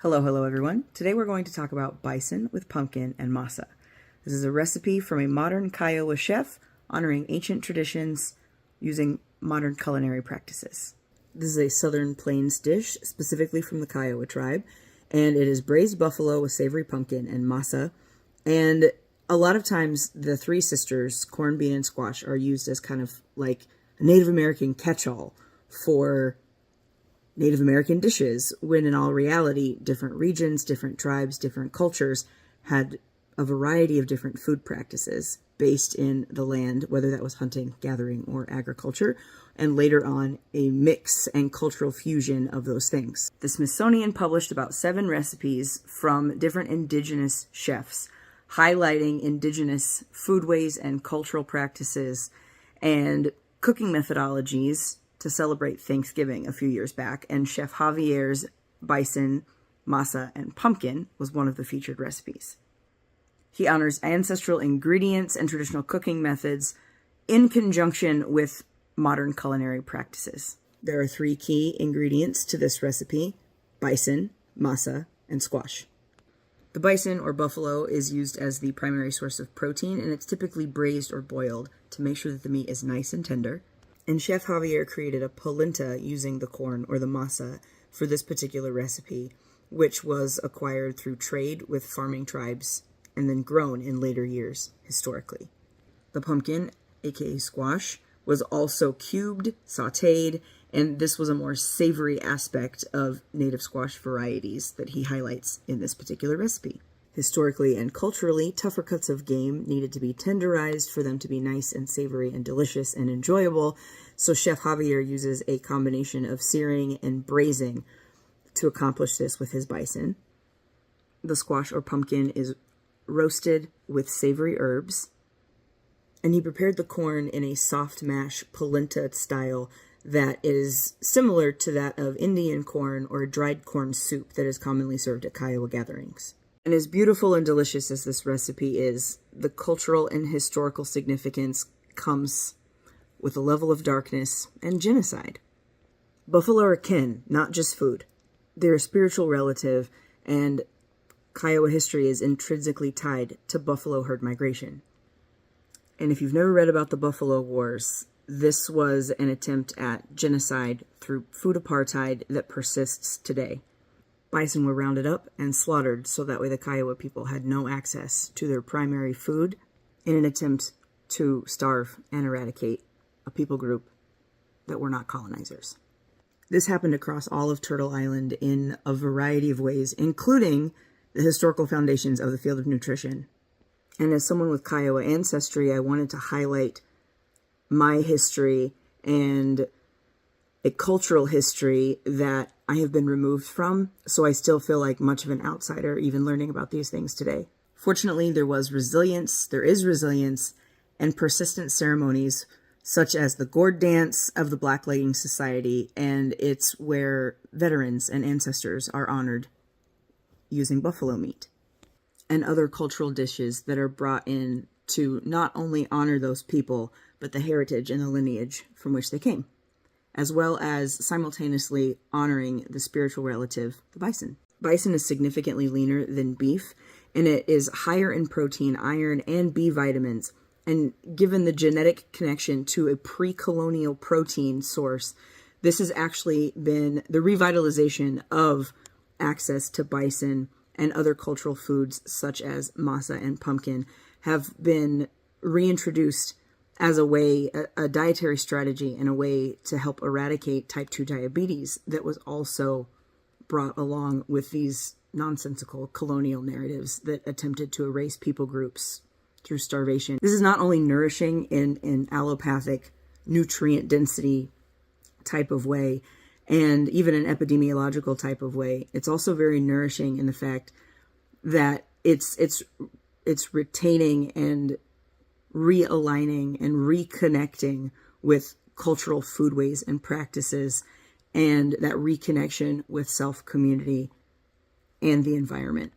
Hello everyone. Today we're going to talk about bison with pumpkin and masa. This is a recipe from a modern Kiowa chef honoring ancient traditions using modern culinary practices. This is a southern plains dish specifically from the Kiowa tribe, and it is braised buffalo with savory pumpkin and masa. And a lot of times the three sisters, corn, bean, and squash, are used as kind of like a Native American catch-all for Native American dishes, when in all reality, different regions, different tribes, different cultures had a variety of different food practices based in the land, whether that was hunting, gathering, or agriculture, and later on a mix and cultural fusion of those things. The Smithsonian published about 7 recipes from different indigenous chefs, highlighting indigenous foodways and cultural practices and cooking methodologies to celebrate Thanksgiving a few years back, and Chef Javier's bison, masa, and pumpkin was one of the featured recipes. He honors ancestral ingredients and traditional cooking methods in conjunction with modern culinary practices. There are 3 key ingredients to this recipe: bison, masa, and squash. The bison or buffalo is used as the primary source of protein, and it's typically braised or boiled to make sure that the meat is nice and tender. And Chef Javier created a polenta using the corn or the masa for this particular recipe, which was acquired through trade with farming tribes and then grown in later years historically. The pumpkin, aka squash, was also cubed, sautéed, and this was a more savory aspect of native squash varieties that he highlights in this particular recipe. Historically and culturally, tougher cuts of game needed to be tenderized for them to be nice and savory and delicious and enjoyable, so Chef Javier uses a combination of searing and braising to accomplish this with his bison. The squash or pumpkin is roasted with savory herbs, and he prepared the corn in a soft mash polenta style that is similar to that of Indian corn or dried corn soup that is commonly served at Kiowa gatherings. And as beautiful and delicious as this recipe is, the cultural and historical significance comes with a level of darkness and genocide. Buffalo are kin, not just food. They're a spiritual relative, and Kiowa history is intrinsically tied to buffalo herd migration. And if you've never read about the Buffalo Wars, this was an attempt at genocide through food apartheid that persists today. Bison were rounded up and slaughtered so that way the Kiowa people had no access to their primary food in an attempt to starve and eradicate a people group that were not colonizers. This happened across all of Turtle Island in a variety of ways, including the historical foundations of the field of nutrition. And as someone with Kiowa ancestry, I wanted to highlight my history and a cultural history that I have been removed from, so I still feel like much of an outsider even learning about these things today. Fortunately, there is resilience, and persistent ceremonies such as the gourd dance of the Black Legging Society, and it's where veterans and ancestors are honored using buffalo meat, and other cultural dishes that are brought in to not only honor those people, but the heritage and the lineage from which they came, as well as simultaneously honoring the spiritual relative, the bison. Bison is significantly leaner than beef, and it is higher in protein, iron, and B vitamins. And given the genetic connection to a pre-colonial protein source, this has actually been the revitalization of access to bison and other cultural foods such as masa and pumpkin have been reintroduced as a way, a dietary strategy and a way to help eradicate type 2 diabetes that was also brought along with these nonsensical colonial narratives that attempted to erase people groups through starvation. This is not only nourishing in an allopathic nutrient density type of way, and even an epidemiological type of way, it's also very nourishing in the fact that it's retaining and realigning and reconnecting with cultural foodways and practices, and that reconnection with self, community, and the environment.